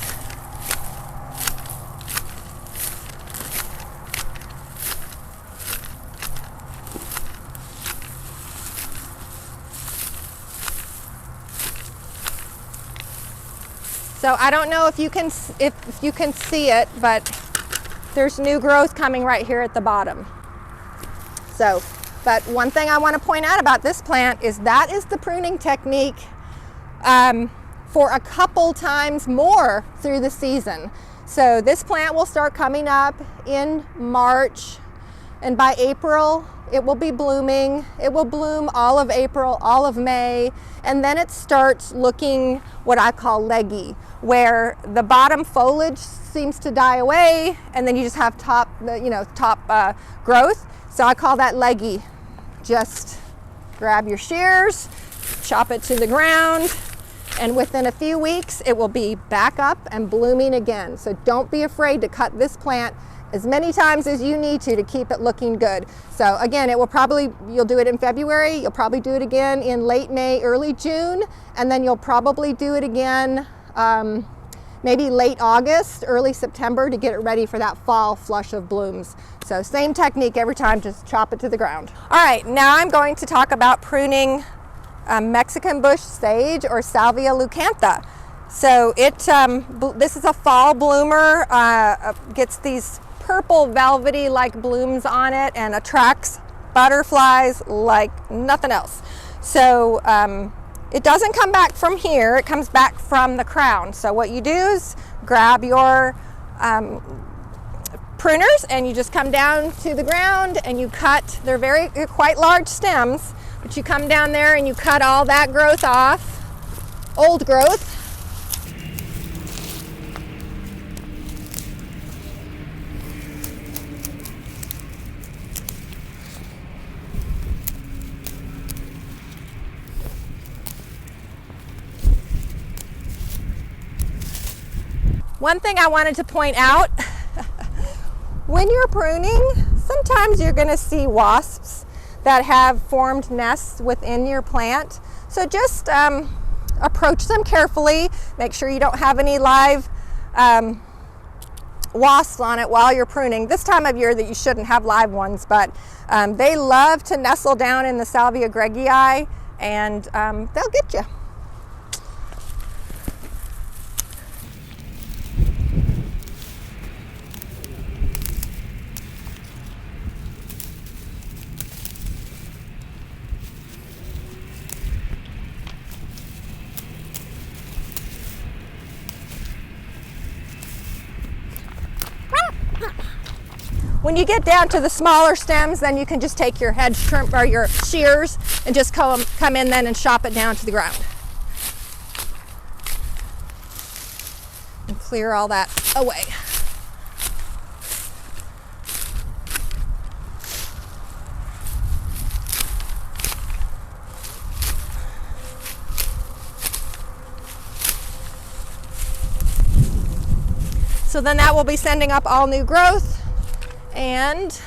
So I don't know if you can see it, but there's new growth coming right here at the bottom. So, but one thing I want to point out about this plant is that is the pruning technique for a couple times more through the season. So this plant will start coming up in March, and by April it will be blooming. It will bloom all of April, all of May, and then it starts looking what I call leggy, where the bottom foliage seems to die away, and then you just have top growth. So I call that leggy. Just grab your shears, chop it to the ground, and within a few weeks it will be back up and blooming again. So don't be afraid to cut this plant as many times as you need to keep it looking good. So again, you'll do it in February, you'll probably do it again in late May, early June, and then you'll probably do it again maybe late August, early September to get it ready for that fall flush of blooms. So same technique every time, just chop it to the ground. All right, now I'm going to talk about pruning Mexican bush sage, or Salvia leucantha. So this is a fall bloomer, gets these purple velvety like blooms on it and attracts butterflies like nothing else. So it doesn't come back from here, it comes back from the crown. So what you do is grab your pruners and you just come down to the ground and you cut. They're quite large stems, but you come down there and you cut all that growth off, old growth. One thing I wanted to point out, when you're pruning, sometimes you're going to see wasps that have formed nests within your plant. So just approach them carefully. Make sure you don't have any live wasps on it while you're pruning. This time of year that you shouldn't have live ones, but they love to nestle down in the Salvia gregii, and they'll get you. When you get down to the smaller stems, then you can just take your hedge trim or your shears and just come in then and chop it down to the ground. And clear all that away. So then that will be sending up all new growth. And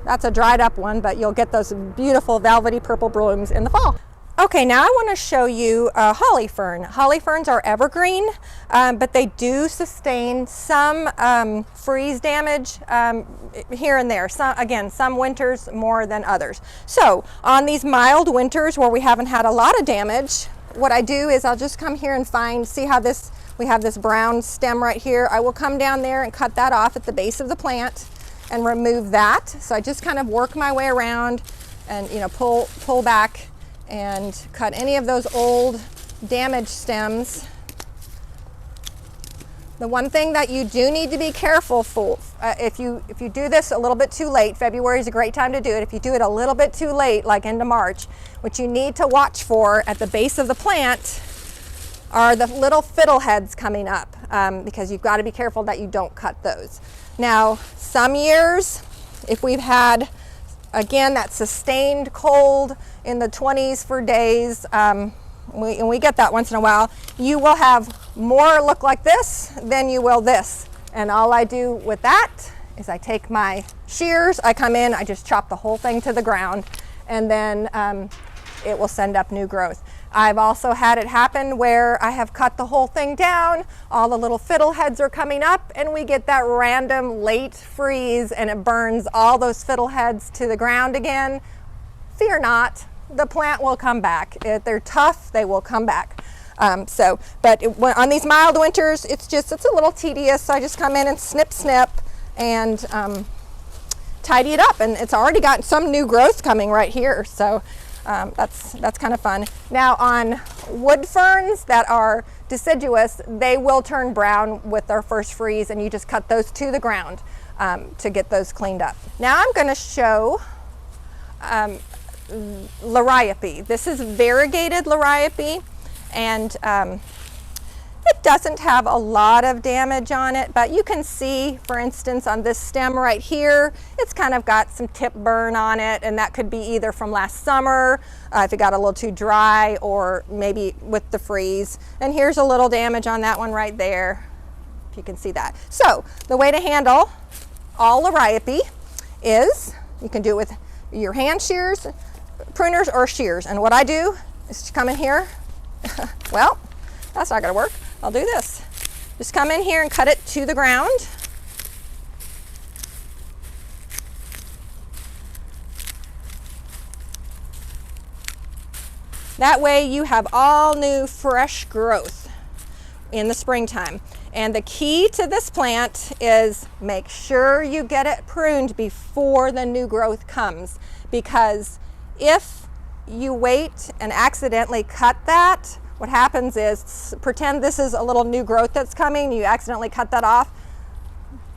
that's a dried up one, but you'll get those beautiful velvety purple blooms in the fall. Okay, now I want to show you a holly fern. Holly ferns are evergreen, but they do sustain some freeze damage here and there. Some winters more than others. So on these mild winters where we haven't had a lot of damage, what I do is I'll just come here and see how we have this brown stem right here. I will come down there and cut that off at the base of the plant and remove that. So I just kind of work my way around and pull back and cut any of those old damaged stems. The one thing that you do need to be careful for, if you do this a little bit too late, February is a great time to do it. If you do it a little bit too late, like into March, what you need to watch for at the base of the plant are the little fiddleheads coming up, because you've got to be careful that you don't cut those. Now, some years, if we've had, again, that sustained cold in the 20s for days, and we get that once in a while, you will have more look like this than you will this. And all I do with that is I take my shears, I come in, I just chop the whole thing to the ground, and then it will send up new growth. I've also had it happen where I have cut the whole thing down, all the little fiddleheads are coming up, and we get that random late freeze and it burns all those fiddleheads to the ground again. Fear not, the plant will come back. If they're tough, they will come back. On these mild winters, it's a little tedious, so I just come in and snip and tidy it up, and it's already got some new growth coming right here, so that's kind of fun. Now on wood ferns that are deciduous, they will turn brown with their first freeze, and you just cut those to the ground to get those cleaned up. Now I'm going to show liriope. This is variegated liriope, and it doesn't have a lot of damage on it, but you can see, for instance, on this stem right here, it's kind of got some tip burn on it, and that could be either from last summer, if it got a little too dry, or maybe with the freeze. And here's a little damage on that one right there, if you can see that. So the way to handle all liriope is, you can do it with your hand shears, pruners, or shears. And what I do is to come in here, well, that's not gonna work. I'll do this. Just come in here and cut it to the ground. That way you have all new fresh growth in the springtime. And the key to this plant is make sure you get it pruned before the new growth comes, because if you wait and accidentally cut that, what happens is, pretend this is a little new growth that's coming, you accidentally cut that off.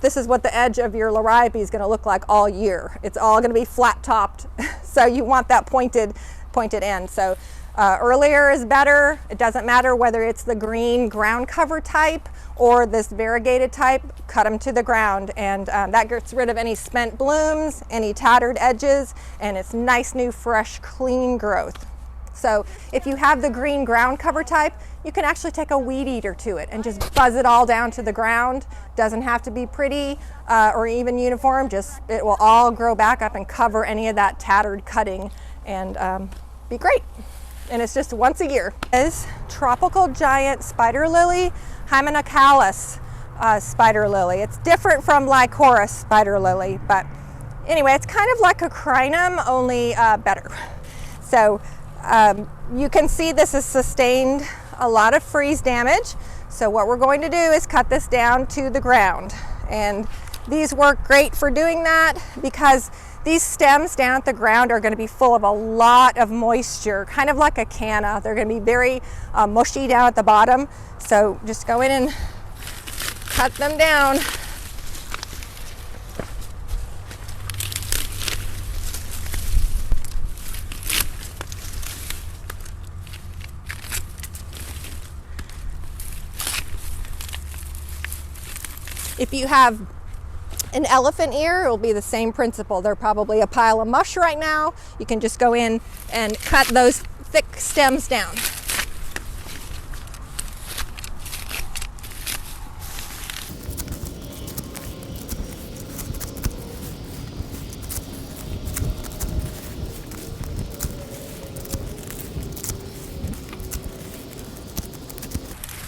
This is what the edge of your liriope is going to look like all year. It's all going to be flat topped. So you want that pointed end. So earlier is better. It doesn't matter whether it's the green ground cover type or this variegated type, cut them to the ground, and that gets rid of any spent blooms, any tattered edges, and it's nice, new, fresh, clean growth. So if you have the green ground cover type, you can actually take a weed eater to it and just buzz it all down to the ground. Doesn't have to be pretty or even uniform, just it will all grow back up and cover any of that tattered cutting and be great. And it's just once a year. Is tropical giant spider lily, Hymenocallis spider lily. It's different from Lycoris spider lily, but anyway, it's kind of like a crinum, only better. So you can see this has sustained a lot of freeze damage. So what we're going to do is cut this down to the ground. And these work great for doing that because these stems down at the ground are going to be full of a lot of moisture, kind of like a canna. They're going to be very mushy down at the bottom. So just go in and cut them down. If you have an elephant ear, it will be the same principle. They're probably a pile of mush right now. You can just go in and cut those thick stems down.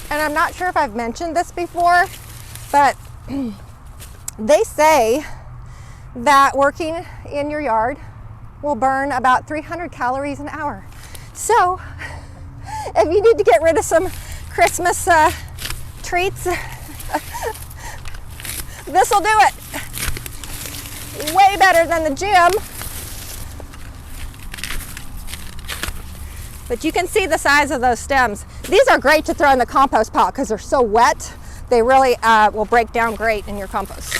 And I'm not sure if I've mentioned this before, but they say that working in your yard will burn about 300 calories an hour. So if you need to get rid of some Christmas treats, this will do it. Way better than the gym. But you can see the size of those stems. These are great to throw in the compost pile because they're so wet. They really will break down great in your compost.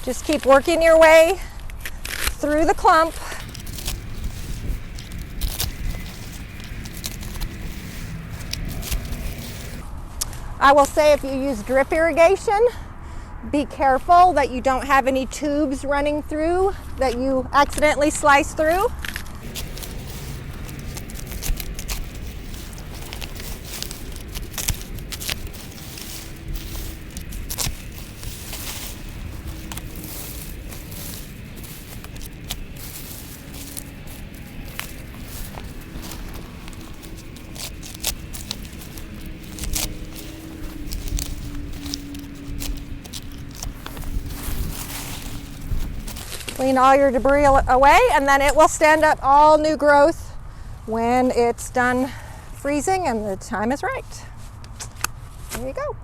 Just keep working your way through the clump. I will say if you use drip irrigation, be careful that you don't have any tubes running through that you accidentally slice through. Clean all your debris away, and then it will stand up all new growth when it's done freezing and the time is right. There you go.